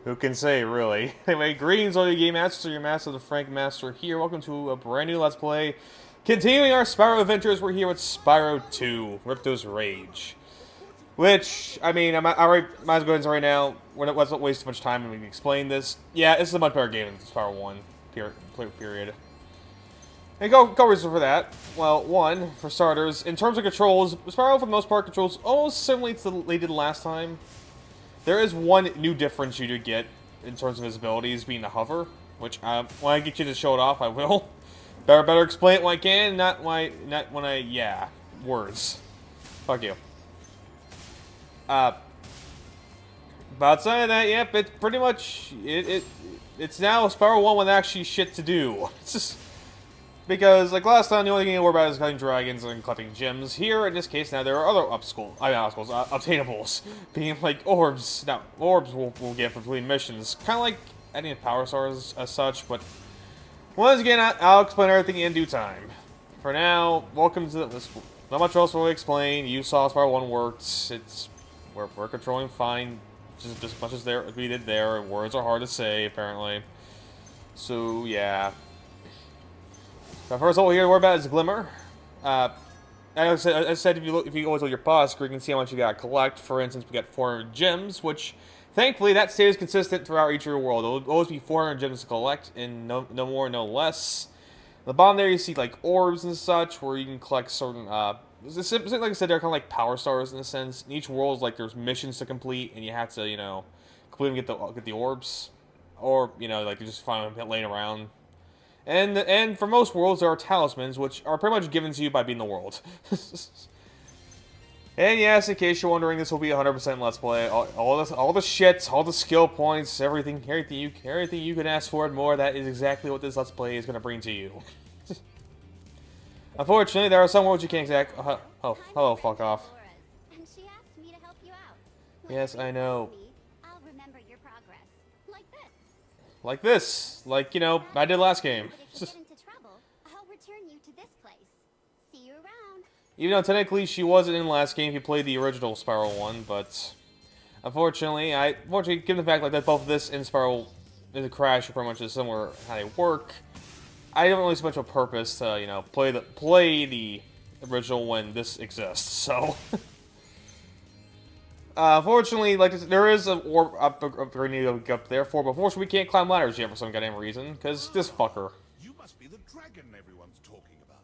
Who can say, really? Anyway, greetings all you game masters, your master, the Frank Master here. Welcome to a brand new Let's Play. Continuing our Spyro adventures, we're here with Spyro 2, Ripto's Rage. Which, I mean, I might as well go into right now. Let's not waste too much time when we explain this. Yeah, this is a much better game than Spyro 1, period. And go reason for that. Well, one, for starters, in terms of controls, Spyro for the most part controls almost similarly to they did last time. There is one new difference you do get in terms of his abilities, being the hover, which when I get you to show it off, I will. Better explain it when I can, not when I yeah, words. Fuck you. But outside of that, yep, it's pretty much it's now Spyro 1 with actually shit to do. It's just because, like last time, the only thing you worry about is cutting dragons and collecting gems. Here, in this case, now there are other obtainables, being like orbs. Now, orbs we'll get for completing missions, kind of like adding power stars as such. But once again, I'll explain everything in due time. For now, welcome to this. Not much else to really explain. You saw Spyro 1 worked. We're controlling fine, just as much as we did there. Words are hard to say, apparently. So yeah. So first of all, here to worry about is Glimmer. As I said, if you go to your paw screen, you can see how much you gotta collect. For instance, we got 400 gems, which thankfully that stays consistent throughout each of your world. There'll always be 400 gems to collect, and no more, no less. At the bottom there, you see like orbs and such, where you can collect certain. Like I said, they're kind of like power stars in a sense. In each world is like there's missions to complete, and you have to complete them, get the orbs, or like you just find them laying around. And for most worlds, there are talismans, which are pretty much given to you by beating the world. And yes, in case you're wondering, this will be 100% Let's Play. All the shit, all the skill points, everything you can ask for and more. That is exactly what this Let's Play is going to bring to you. Unfortunately, there are some worlds you can't exactly. Oh, hello, fuck off. Yes, I know. Like this. Like, I did last game. Even though technically she wasn't in the last game, he played the original Spyro 1, but unfortunately, given the fact that both this and Spyro in the Crash are pretty much similar how they work, I don't really see much of a purpose to, play the original when this exists, so. Fortunately, there is an orb up there for, but fortunately we can't climb ladders yet for some goddamn reason, because this fucker. You must be the dragon everyone's talking about.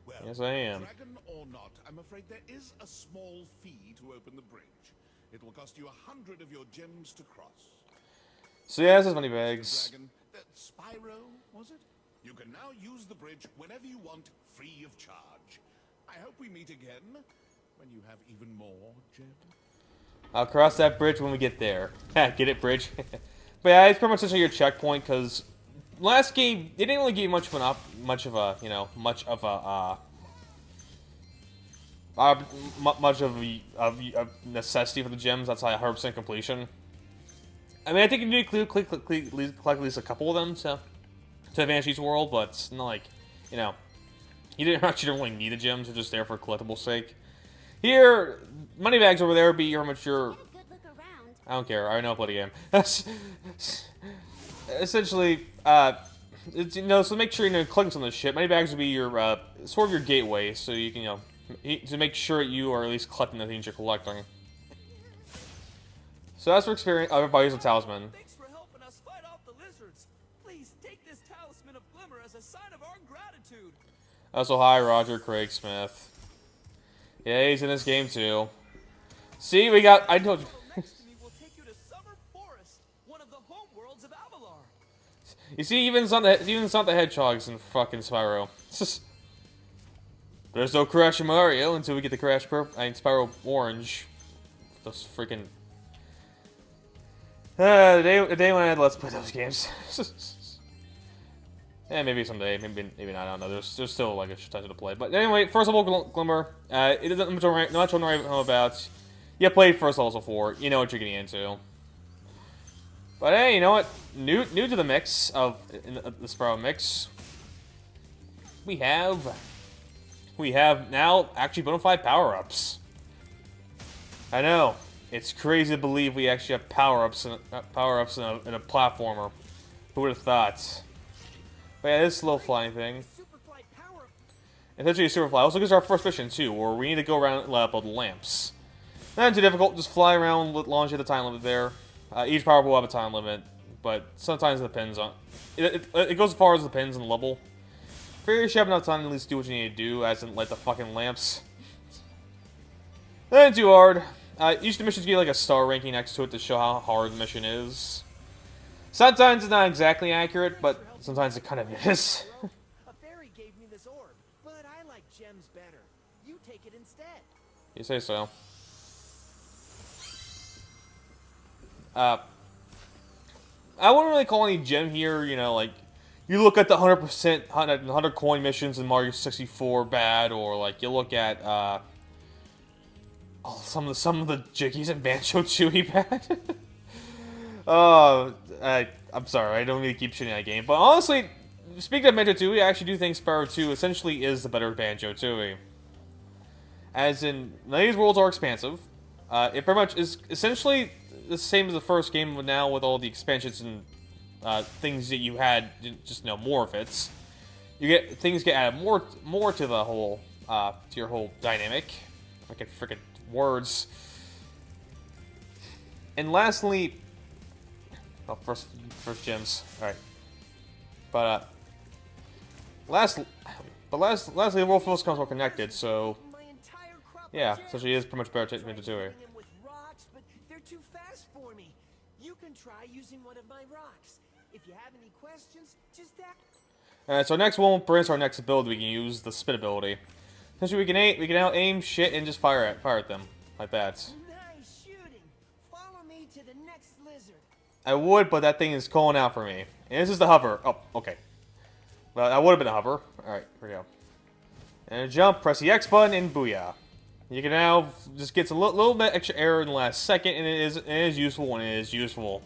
Well, yes, I am. Dragon or not, I'm afraid there is a small fee to open the bridge. It will cost you 100 of your gems to cross. So yeah, this is money bags. Spyro, was it? You can now use the bridge whenever you want, free of charge. I hope we meet again when you have even more gems. I'll cross that bridge when we get there. Get it, bridge? But yeah, it's pretty much essentially your checkpoint, because last game, it didn't really give you much of a necessity for the gems. That's like 100% completion. I mean, I think you need to collect at least a couple of them to advance each world, but it's not like, you don't really need the gems. They're just there for collectible sake. Here, money bags over there would be how much your. I don't care. I already know I played the game. Essentially, so make sure collecting some of this shit. Money bags would be your sort of your gateway, so you can to make sure you are at least collecting the things you're collecting. So as for experience, everybody uses a talisman. Thanks for helping us fight off the lizards. Please take this talisman of glimmer as a sign of our gratitude. Also, hi, Roger Craig Smith. Yeah, he's in this game too. See, we got. I told you. Next to me will take you to Summer Forest, one of the home worlds of Avalar. You see, even Sonic the Hedgehog's in fucking Spyro. There's no Crash Mario until we get the Crash Spyro Orange. Those freaking. The day when I had Let's Play those games. Yeah, maybe someday, maybe not. I don't know. There's still like a shit ton to play. But anyway, first of all, Glimmer. It isn't much to know about. You played first level before. You know what you're getting into. But hey, you know what? New to the mix of the Spyro mix. We have now actually bona fide power ups. I know. It's crazy to believe we actually have power-ups in a platformer. Who would have thought? But yeah, this little flying thing. Essentially a super fly. Also, gives our first mission too, where we need to go around and light up all the lamps. Not too difficult. Just fly around, launch at the time limit there. Each power will have a time limit, but sometimes it depends on. It goes as far as it depends on the level. Figure you should have enough time to at least do what you need to do, as in light the fucking lamps. Nothing too hard. Each of the missions get like a star ranking next to it to show how hard the mission is. Sometimes it's not exactly accurate, but sometimes it kind of is. A fairy gave me this orb, but I like gems better. You take it instead. You say so. I wouldn't really call any gem here, you know, like, you look at the 100%, 100 coin missions in Mario 64 bad, or like, you look at, some of the jiggies in Banjo-Tooie bad. I'm sorry, I don't really keep shitting that game, but honestly, speaking of Banjo-Tooie, I actually do think Spyro 2 essentially is the better Banjo-Tooie. As in, none of these worlds are expansive. It pretty much is essentially the same as the first game, but now with all the expansions and things that you had, just, you know, more of it. Things get added more to the whole, to your whole dynamic. Fucking frickin' words. And lastly, oh, first gems. All right, but lastly, the world feels well connected. So yeah, so she is pretty much better to Banjo-Tooie. Too fast for me. You can try using one of my rocks. If you have any questions, just ask. Alright, so our next one brings our next ability. We can use the spin ability. Essentially, we can out aim shit and just fire at them like that. Nice shooting. Follow me to the next lizard. I would, but that thing is calling out for me. And this is the hover. Oh, okay. Well, that would have been a hover. Alright, here we go. And jump, press the X button, and booyah. You can now just get a little bit extra error in the last second, and it is useful when it is useful.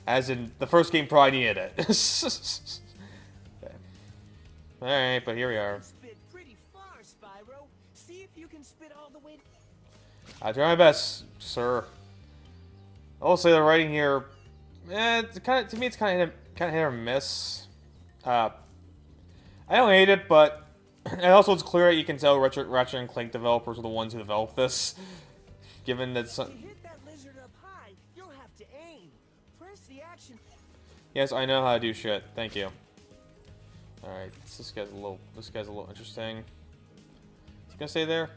As in, the first game probably needed it. Okay. Alright, but here we are. Spit pretty far, Spyro. See if you can spit all the way. I try my best, sir. I'll say the writing here, to me it's kind of hit or miss. I don't hate it, but and also it's clear that you can tell Ratchet and Clank developers are the ones who developed this. Given that some... To hit that lizard up high, you'll have to aim. Press the action. Yes, I know how to do shit. Thank you. Alright, this guy's a little interesting. Is he gonna stay there?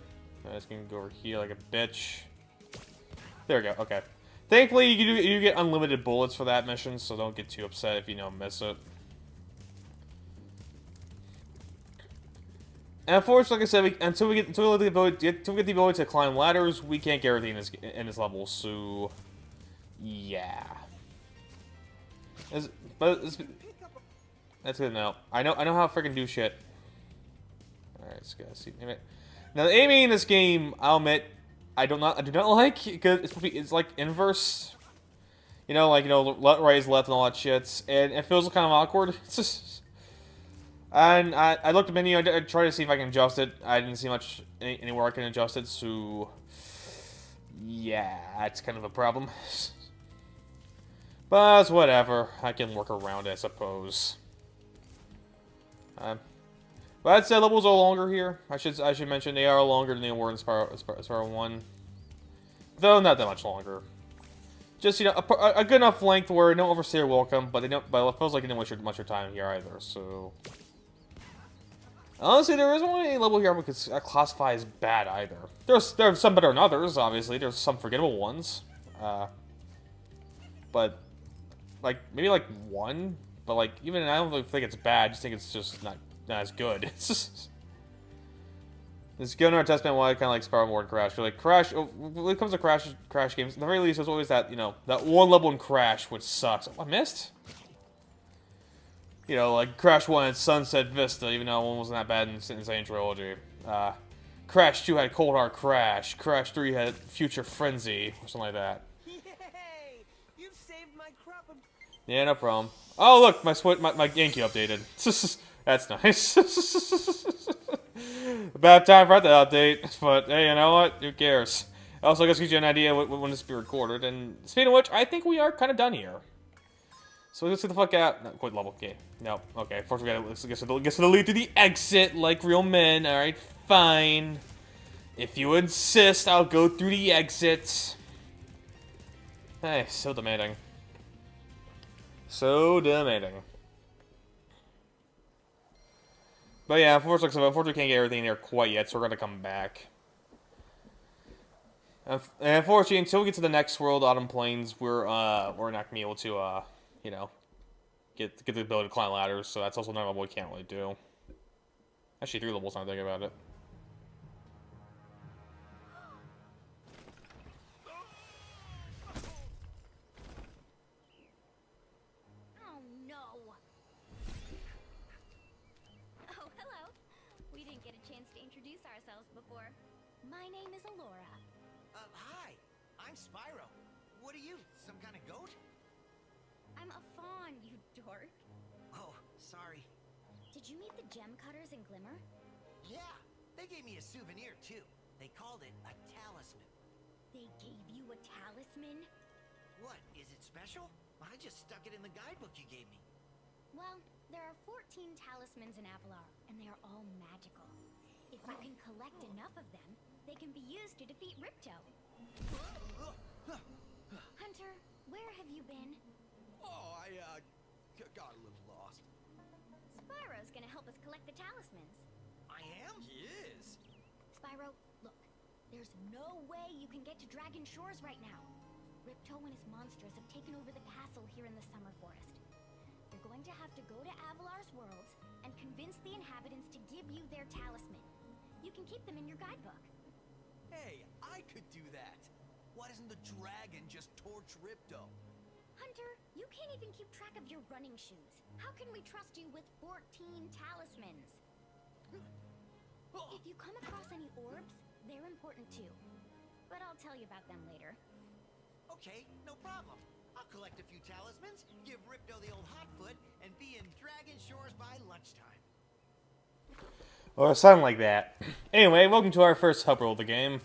I'm just gonna go over here like a bitch. There we go, okay. Thankfully, you get unlimited bullets for that mission, so don't get too upset if you don't miss it. And unfortunately, like I said, until we get the ability to climb ladders, we can't get everything in this level. So, yeah. That's good to know. I know how to freaking do shit. All right, let's go see. Now, the aiming in this game, I'll admit, I do not like, because it's like inverse. You know, like right is left and all that shit, and it feels kind of awkward. It's just. And I looked at the menu, I tried to see if I can adjust it. I didn't see much anywhere I can adjust it, so yeah, that's kind of a problem. But it's whatever, I can work around it, I suppose. But that said, levels are longer here. I should mention they are longer than they were in Spyro 1, though not that much longer. Just, you know, a good enough length where no overstay or welcome, but it feels like they didn't waste much of your time here either. So. Honestly, there isn't really any level here we could classify as bad either. There's some better than others, obviously. There's some forgettable ones. But, like, maybe like one. But, like, even I don't really think it's bad. I just think it's just not as good. It's just... It's good in our testament why I kind of like Spyro more than Crash. Like, Crash, when it comes to Crash games, at the very least, there's always that, you know, that one level in Crash which sucks. Oh, I missed? You know, like Crash 1 had Sunset Vista, even though one wasn't that bad in Insane Trilogy. Crash 2 had Cold Hard Crash. Crash 3 had Future Frenzy, or something like that. Yay! You've saved my crop of... Yeah, no problem. Oh, look, my GameCube updated. That's nice. Bad time for that update, but hey, you know what? Who cares? Also, I guess gives you an idea when this will be recorded. And speaking of which, I think we are kind of done here. So let's get the fuck out. No, quit level. Okay. No. Okay. First, we gotta get to the lead to the exit like real men. All right. Fine. If you insist, I'll go through the exit. Hey, so demanding. So demanding. But yeah, unfortunately, we can't get everything there quite yet, so we're gonna come back. And unfortunately, until we get to the next world, Autumn Plains, we're not gonna be able to, you know, get the ability to climb ladders. So that's also another what we can't really do. Actually, 3 levels. Now I think about it. Oh no! Oh, hello. We didn't get a chance to introduce ourselves before. My name is Alora. Hi. I'm Spyro. What are you, some kind of goat? I'm a fawn, you dork. Oh, sorry. Did you meet the gem cutters in Glimmer? Yeah, they gave me a souvenir, too. They called it a talisman. They gave you a talisman? What, is it special? I just stuck it in the guidebook you gave me. Well, there are 14 talismans in Avalar, and they are all magical. If you can collect enough of them, they can be used to defeat Ripto. Hunter, where have you been? Oh, I got a little lost. Spyro's gonna help us collect the talismans. I am? He is. Spyro, look. There's no way you can get to Dragon Shores right now. Ripto and his monsters have taken over the castle here in the Summer Forest. You're going to have to go to Avalar's worlds and convince the inhabitants to give you their talisman. You can keep them in your guidebook. Hey, I could do that. Why doesn't the dragon just torch Ripto? Hunter, you can't even keep track of your running shoes. How can we trust you with 14 talismans? If you come across any orbs, they're important too. But I'll tell you about them later. Okay, no problem. I'll collect a few talismans, give Ripto the old hot foot, and be in Dragon Shores by lunchtime. Or something like that. Anyway, welcome to our first hub world of the game.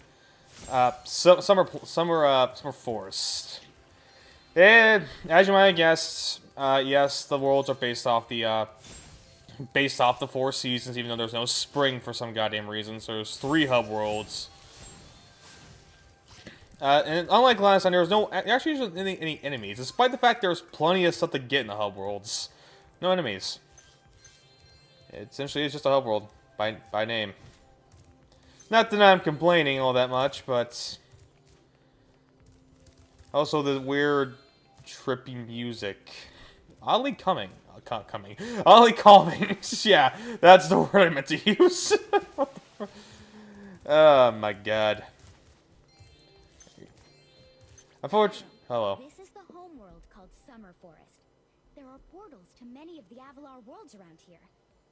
Summer Forest. And as you might have guessed, yes, the worlds are based off the 4 seasons, even though there's no spring for some goddamn reason. So there's 3 hub worlds. And unlike last time, there was no actually isn't any enemies, despite the fact there's plenty of stuff to get in the hub worlds. No enemies. It essentially is just a hub world by name. Not that I'm complaining all that much, but also the weird, trippy music, oddly calming. Yeah, that's the word I meant to use. Oh my god. Unfortunately, hello. This is the homeworld called Summer Forest. There are portals to many of the Avalar worlds around here.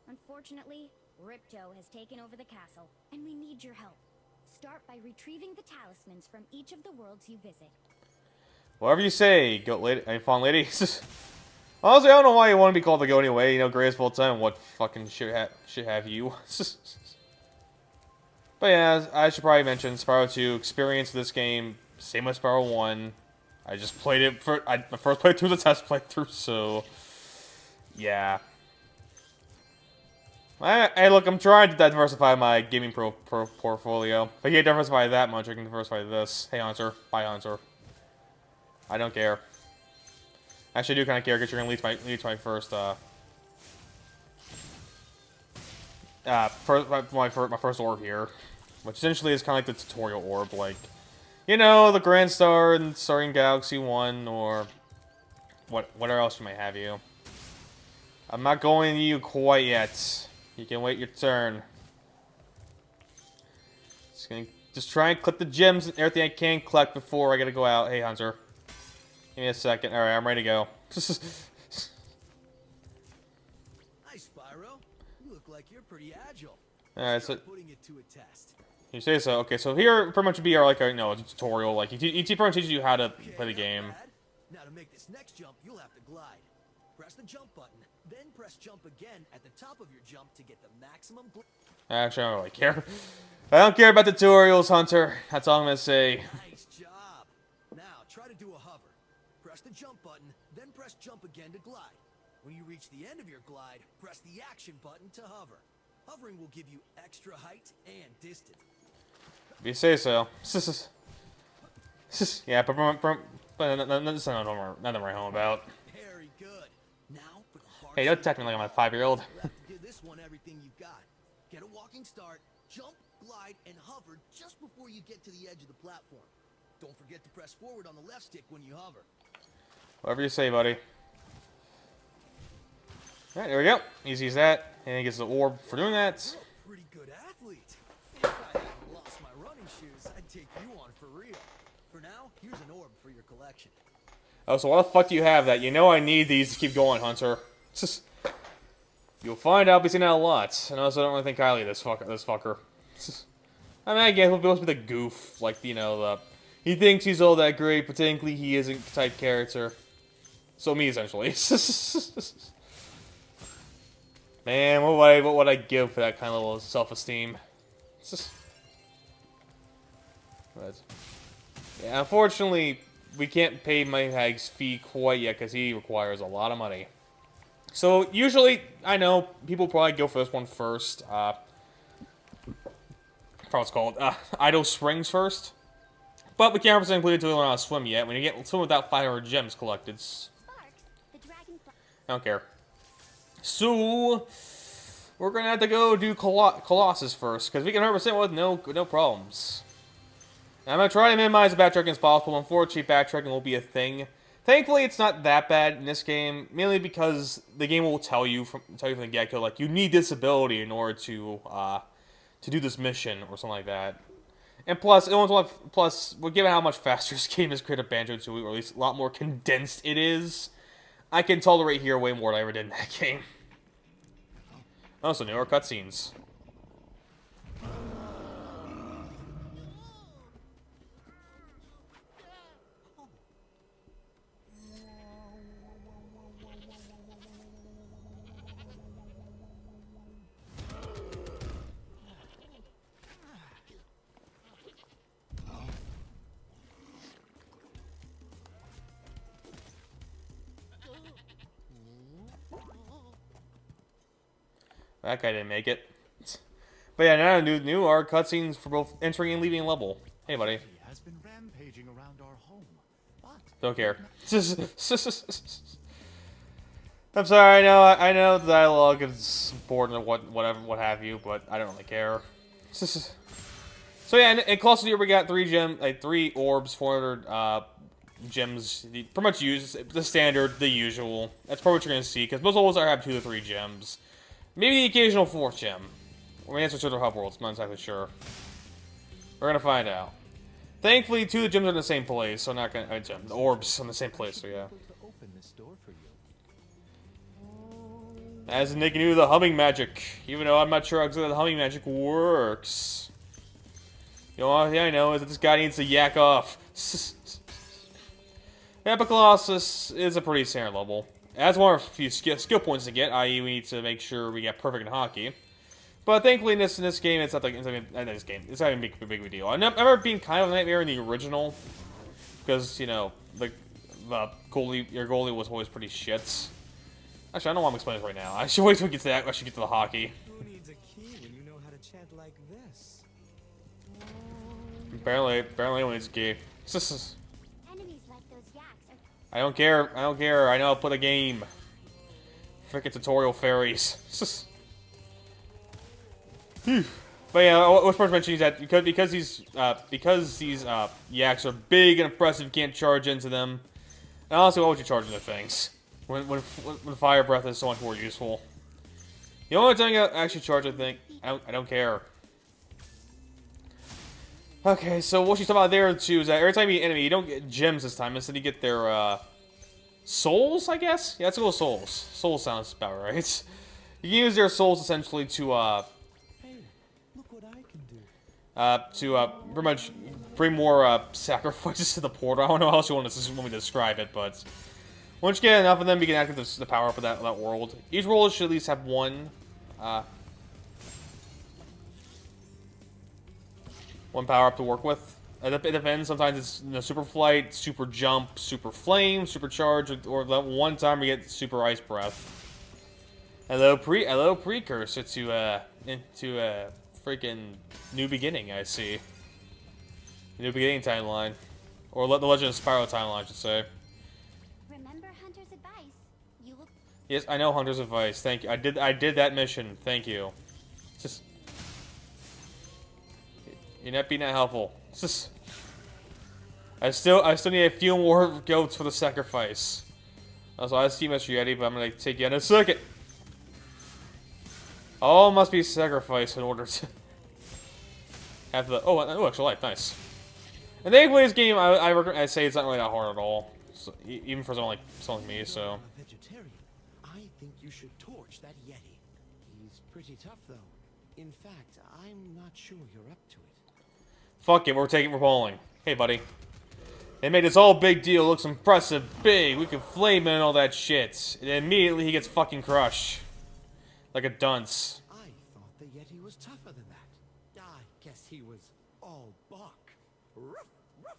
Unfortunately, Ripto has taken over the castle, and we need your help. Start by retrieving the talismans from each of the worlds you visit. Whatever you say, goat lady. I mean, fawn lady. Honestly, I don't know why you want to be called the goat anyway. You know, greatest of all time. What fucking should have you? But yeah, I should probably mention Spyro 2 experience this game. Same with Spyro 1. I just played it for my first playthrough was a test playthrough, so yeah. Hey, look, I'm trying to diversify my gaming portfolio. If I can't diversify that much, I can diversify this. Hey, Hunter. Bye, Hunter. I don't care. Actually, I do kind of care because you're gonna lead to my first my first orb here, which essentially is kind of like the tutorial orb, like, you know, the Grand Star and starting Galaxy 1, or whatever else you might have you. I'm not going to you quite yet. You can wait your turn. Just try and collect the gems and everything I can collect before I gotta go out. Hey, Hunter. Give me a second. Alright, I'm ready to go. Hi, Spyro. You look like you're pretty agile. Alright, so Putting it to a test. you say so. Okay, so here pretty much would be our, like, a tutorial. Like, he pretty much teaches you how to play the game. Bad. Now to make this next jump, you'll have to glide. Press the jump button, then press jump again at the top of your jump to get the maximum. Actually, I don't really care. I don't care about tutorials, Hunter. That's all I'm gonna say. Nice job. Now, try to do a hover. Press the jump button, then press jump again to glide. When you reach the end of your glide, press the action button to hover. Hovering will give you extra height and distance. If you say so. Yeah, but that's nothing right home about. Very good. Now, for the hard Hey, don't attack me like I'm a 5-year-old. you'll have to give this one everything you've got. Get a walking start, jump, glide, and hover just before you get to the edge of the platform. Don't forget to press forward on the left stick when you hover. Whatever you say, buddy. Alright, there we go. Easy as that. And he gets the orb for doing that. You're a pretty good athlete. If I hadn't lost my running shoes, I'd take you on for real. For now, here's an orb for your collection. Oh, so why the fuck do you have that? You know I need these to keep going, Hunter. You'll find out, I'll be seeing that a lot. And also, I don't really think highly of this fucker. I mean, I guess he'll be the goof. Like, you know, he thinks he's all that great, but technically he isn't type character. So me, essentially. Man, what would I give for that kind of little self-esteem? But, yeah, unfortunately, we can't pay Mike Hag's fee quite yet because he requires a lot of money. So usually, I know people probably go for this one first. What's called Idle Springs first, but we can't represent completely until we learn how to swim yet. When you get swim without 500 gems collected, I don't care. So we're gonna have to go do Colossus first because we can 100% with no problems. I'm going to try to minimize the backtracking as possible. Unfortunately, backtracking will be a thing. Thankfully, it's not that bad in this game, mainly because the game will tell you from the get-go, like, you need this ability in order to do this mission or something like that. And plus, given how much faster this game is compared to Banjo-Tooie, or at least a lot more condensed it is, I can tolerate here way more than I ever did in that game. Also, newer cutscenes. That guy didn't make it. But yeah, now new are cutscenes for both entering and leaving a level. Hey, buddy. He has been rampaging around our home, but Don't care. I'm sorry. I know the dialogue is important or what have you, but I don't really care. So yeah, in Colossus here we got 3 orbs, 400 gems. Pretty much use the standard, the usual. That's probably what you're gonna see because most levels have 2 to 3 gems. Maybe the occasional 4th gem. Or maybe that's what hub worlds, I'm not exactly sure. We're gonna find out. Thankfully, 2 of the gems are in the same place, so not gonna the orbs in the same place, so yeah. As Nick knew the humming magic, even though I'm not sure how exactly the humming magic works. You know, all I know is that this guy needs to yak off. Yeah, but Colossus is a pretty standard level. It has one of a few skill points to get, i.e. we need to make sure we get perfect in hockey. But thankfully in this game, it's not like it's not even a big deal. I remember being kind of a nightmare in the original, because you know the goalie, your goalie was always pretty shit. Actually, I don't want to explain this right now. I should wait till we get to that. I should get to the hockey. Who needs a key when you know how to chant like this? Apparently anyone needs a key. Enemies like those yaks are I don't care. I know how to play the game. Frickin' tutorial fairies. But yeah, what's worth mentioning is that because these yaks are big and impressive, you can't charge into them. And honestly, why would you charge into things when fire breath is so much more useful? The only time I actually charge, I think, I don't care. Okay, so what she's talking about there too is that every time you meet an enemy, you don't get gems this time. Instead, you get their souls, I guess. Yeah, let's go with souls. Souls sounds about right. You can use their souls essentially to pretty much bring more sacrifices to the portal. I don't know how else you want me to describe it, but once you get enough of them, you can activate the power up of that world. Each world should at least have one one power up to work with. It depends. Sometimes it's super flight, super jump, super flame, super charge, or that one time we get super ice breath. Hello precursor to freaking new beginning. I see. New beginning timeline, or the Legend of Spyro timeline, I should say. Remember Hunter's advice. You look. Yes, I know Hunter's advice. Thank you. I did that mission. Thank you. Just you're not being that helpful. It's just I still need a few more goats for the sacrifice. Also, I see Mr. Yeti, but I'm gonna take you in a second. All must be sacrificed in order to have the extra life. Nice. And thankfully, this game I say it's not really that hard at all, so, even for someone like me. So. A vegetarian. I think you should torch that Yeti. He's pretty tough, though. In fact, I'm not sure you're up to it. Fuck it, we're bowling. Hey, buddy. They made this whole big deal. Looks impressive, big. We can flame and all that shit. And immediately he gets fucking crushed. Like a dunce. I thought the Yeti was tougher than that. I guess he was all bark. Ruff, ruff.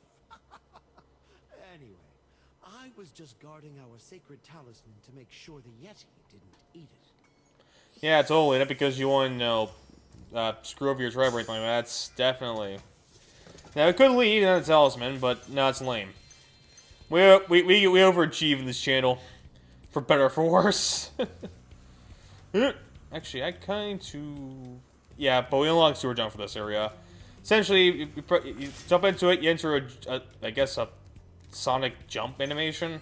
Anyway, I was just guarding our sacred talisman to make sure the Yeti didn't eat it. Yeah, totally. Not because you want to, screw over your tribe or anything like that. That's definitely. Now, it could lead in the talisman, but no, it's lame. We overachieve in this channel. For better or for worse. Actually, I kind to... Yeah, but we unlock sewer jump for this area. Essentially, you jump into it, you enter I guess a sonic jump animation.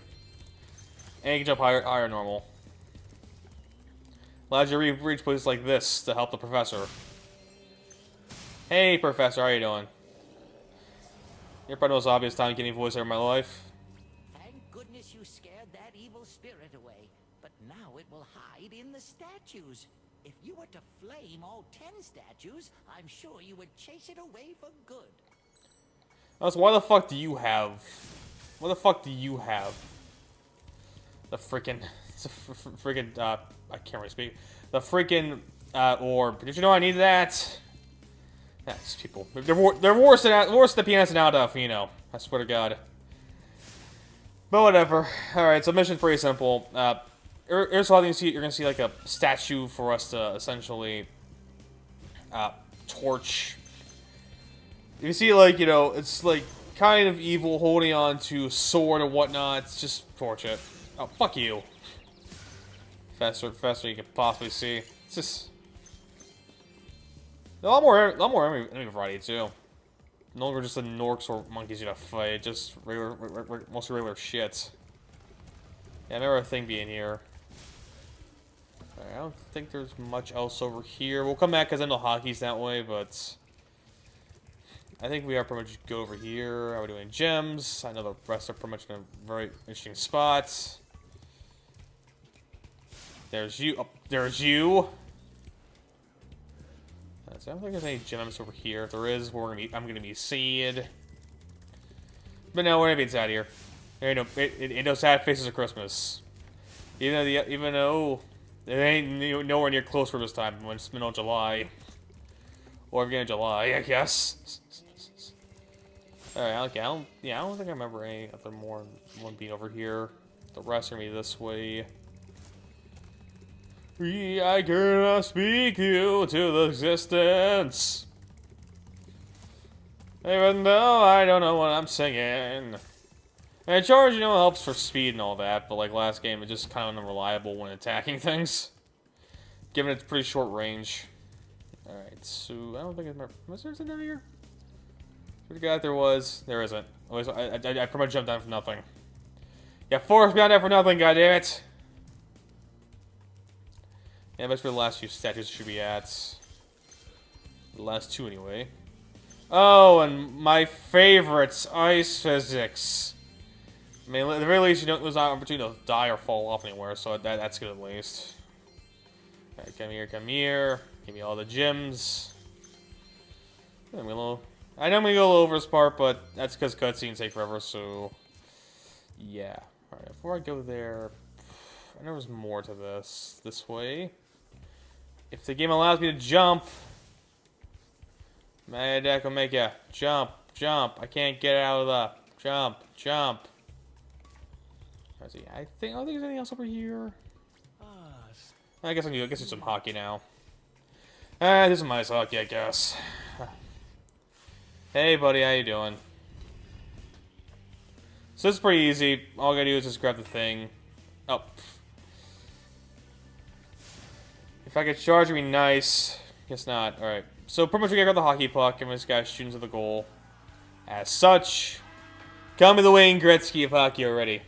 And you can jump higher than normal. Allows you to reach places like this to help the professor. Hey, professor, how you doing? You're probably the most obvious time getting voice over my life. Thank goodness you scared that evil spirit away. But now it will hide in the statues. If you were to flame all 10 statues, I'm sure you would chase it away for good. Also, why the fuck do you have... What the fuck do you have? The freaking... I can't really speak. The freaking orb. Did you know I need that? These people. They're worse than the pianist and Adolfino. I swear to God. But whatever. Alright, so mission's pretty simple. Here's how you're gonna see like a statue for us to essentially torch. You see, like, you know, it's like kind of evil holding on to a sword and whatnot. It's just torch it. Oh, fuck you. Faster you can possibly see. It's just a lot more enemy variety too. No longer just the Norks or monkeys you gotta fight. Just mostly regular shit. Yeah, I remember a thing being here. I don't think there's much else over here. We'll come back because I know hockey's that way, but I think we are pretty much go over here. How are we doing gems? I know the rest are pretty much in a very interesting spots. There's you. Oh, there's you. I don't think there's any gems over here. If there is, I'm gonna be seed. But no, we're gonna be inside here. There ain't no sad faces of Christmas. Even though it ain't nowhere near close for this time when it's middle of July. Or beginning of July, I guess. Alright, okay, I don't think I remember any other one being over here. The rest are gonna be this way. I cannot speak you to the existence. Even though I don't know what I'm singing. And charge, you know, helps for speed and all that, but like last game, it's just kind of unreliable when attacking things. Given its pretty short range. Alright, so I don't think I remember. Was there something down here? I forgot there was. There isn't. I pretty much jumped down for nothing. Yeah, forced me down there for nothing, goddammit! Yeah, that's where the last few statues should be at. The last two, anyway. Oh, and my favorites, ice physics. I mean, at the very least, you don't lose an opportunity to die or fall off anywhere, so that's good at least. Alright, come here, come here. Give me all the gems. I know I'm gonna go over this part, but that's because cutscenes take forever, so... Yeah. Alright, before I go there... I know there's more to this. This way. If the game allows me to jump... My deck will make ya jump, jump. I can't get out of the jump, jump. Let's see. I don't think there's anything else over here. I guess I guess it's some hockey now. Do some ice hockey, I guess. Hey, buddy, how you doing? So it's pretty easy. All I gotta do is just grab the thing. Oh. If I could charge, it'd be nice. Guess not. Alright. So pretty much we gotta grab the hockey puck, and this guy shoots at the goal. As such, call me the Wayne Gretzky of hockey already.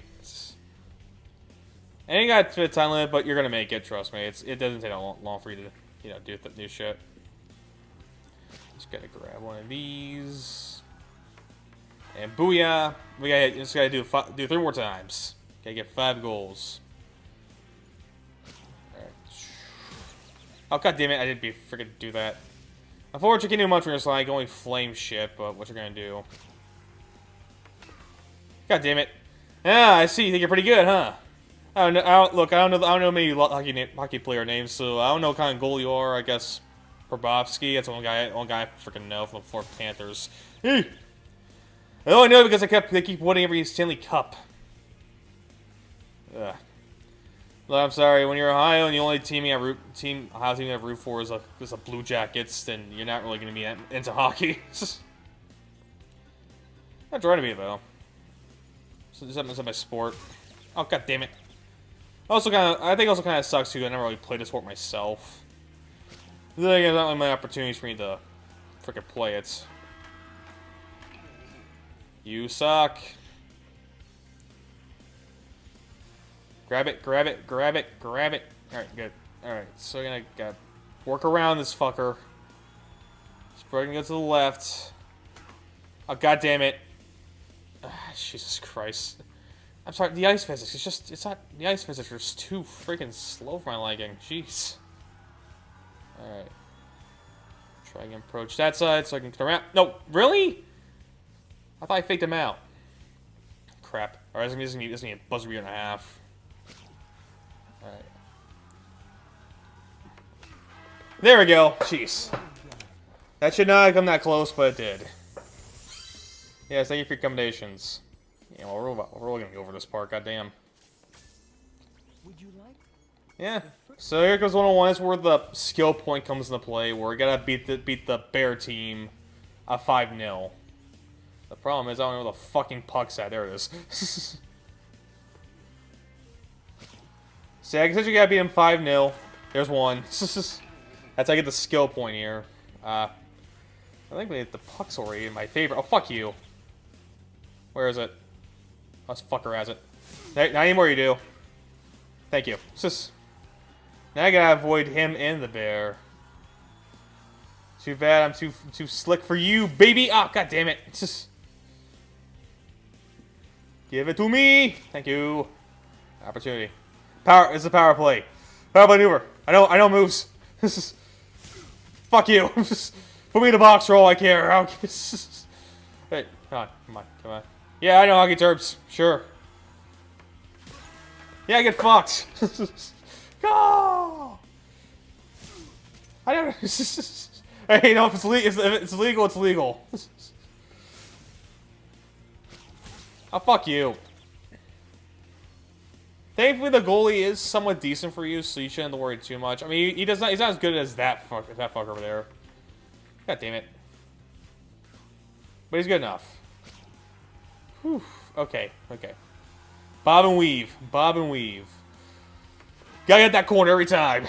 And you got a time limit, but you're gonna make it. Trust me. It doesn't take long for you to, do the new shit. Just gotta grab one of these, and booyah! Just gotta do 3 more times. Gotta get 5 goals. All right. Oh god damn it! I didn't freaking do that. Unfortunately, can't do much when it's like only flame shit. But what you're gonna do? God damn it! Ah, I see. You think you're pretty good, huh? I don't know. Look, I don't know many hockey player names, so I don't know what kind of goal you are. I guess Probovsky. That's the only guy I freaking know from the Florida Panthers. I only know because they keep winning every Stanley Cup. Ugh. Look, I'm sorry. When you're Ohio and the only team Ohio team you have root for is a Blue Jackets, then you're not really going to be into hockey. I'm trying to be though. So this is my sport. Oh god damn it. I think also kind of sucks too. I never really played this sport myself. There's not really many opportunities for me to freaking play it. You suck. Grab it, grab it, grab it, grab it. Alright, good. Alright, so we're gonna work around this fucker. Just probably gonna go to the left. Oh god damn it. Jesus Christ. I'm sorry, the ice physics, it's not, the ice physics are just too freaking slow for my liking. Jeez. Alright. Try and approach that side so I can come around. No, really? I thought I faked him out. Crap. Alright, this is gonna be a buzzer beater and a half. Alright. There we go. Jeez. That should not have come that close, but it did. Yes, thank you for your accommodations. Yeah, well, we're really gonna go over this part, goddamn. Would you like? Yeah. So here comes 101. This is where the skill point comes into play, where we gotta beat the bear team 5-0. The problem is I don't know where the fucking puck's at. There it is. See, I guess you gotta beat him 5-0. There's one. That's how I get the skill point here. I think the puck's already in my favor. Oh, fuck you. Where is it? Oh, this fucker has it. Not anymore, you do. Thank you. Now I gotta avoid him and the bear. Too bad I'm too slick for you, baby. Ah, god damn it. Give it to me. Thank you. Opportunity. Power. It's a power play. Power play maneuver. I know moves. Fuck you. Put me in a box roll. I care. Hey, come on. Yeah, I know hockey terms. Sure. Yeah, get fucked. Go. I don't. Hey, you know, if it's legal, it's legal. Oh, fuck you. Thankfully, the goalie is somewhat decent for you, so you shouldn't have to worry too much. I mean, he's not as good as that fuck over there. God damn it. But he's good enough. Whew. Okay. Bob and weave. Gotta get that corner every time.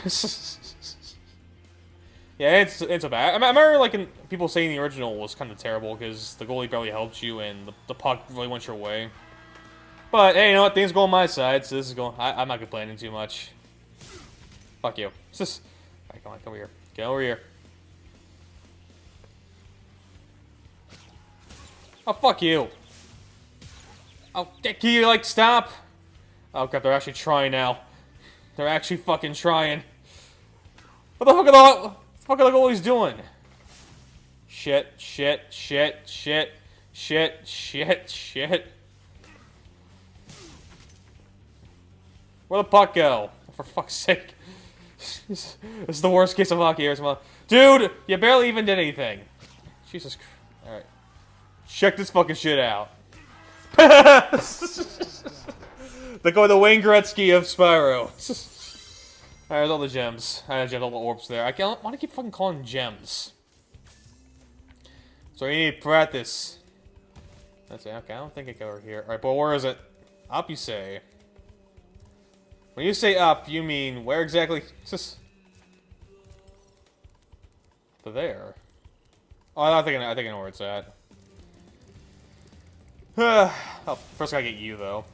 Yeah, it's so bad. I remember like people saying the original was kind of terrible because the goalie barely helped you and the puck really went your way. But hey, you know what? Things go on my side, so this is going. I'm not complaining too much. Fuck you. Alright, come on, come over here. Get over here. Oh, fuck you. Oh, can you like stop? Oh god, they're actually trying now. They're actually fucking trying. What the fuck are the goalies doing? Shit. Where'd the puck go? For fuck's sake. This is the worst case of hockey ever. Dude, you barely even did anything. Jesus Christ. Alright. Check this fucking shit out. They're going the Wayne Gretzky of Spyro. Alright, there's all the gems. I have all the orbs there. I want to keep fucking calling them gems. So you need practice. That's it. Okay, I don't think I go over here. Alright, but where is it? Up, you say. When you say up, you mean where exactly? To there. Oh, I think I know where it's at. Oh, first I gotta get you, though.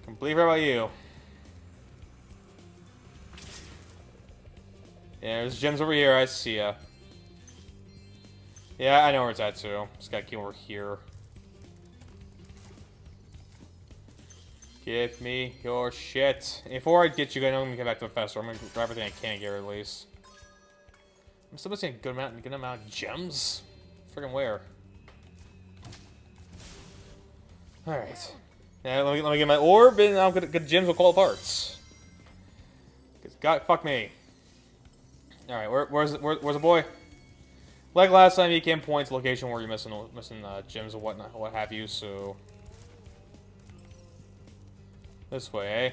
Completely forgot about you. Yeah, there's gems over here. I see ya. Yeah, I know where it's at, too. Just gotta keep over here. Give me your shit. Before I get you, I know I'm gonna get back to the festival. I'm gonna grab everything I can here, at least. I'm still missing a good amount of gems. Friggin' where? Alright. Yeah, let me get my orb, and I'll get gems with all parts. God, fuck me. Alright, where's the boy? Like last time, you can point to the location where you're missing gems and whatnot, what have you, so... This way, eh?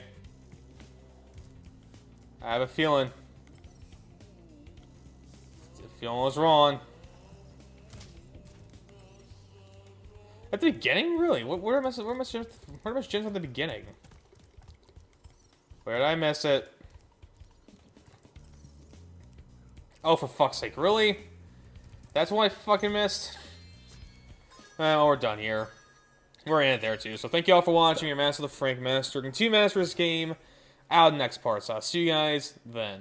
I have a feeling. The feeling was wrong. At the beginning? Really? Where am I gems at the beginning? Where did I miss it? Oh, for fuck's sake, really? That's what I fucking missed? Well, we're done here. We're in it there, too. So thank you all for watching. Your Master the Frank Master. Continue master this game out in the next part. So I'll see you guys then.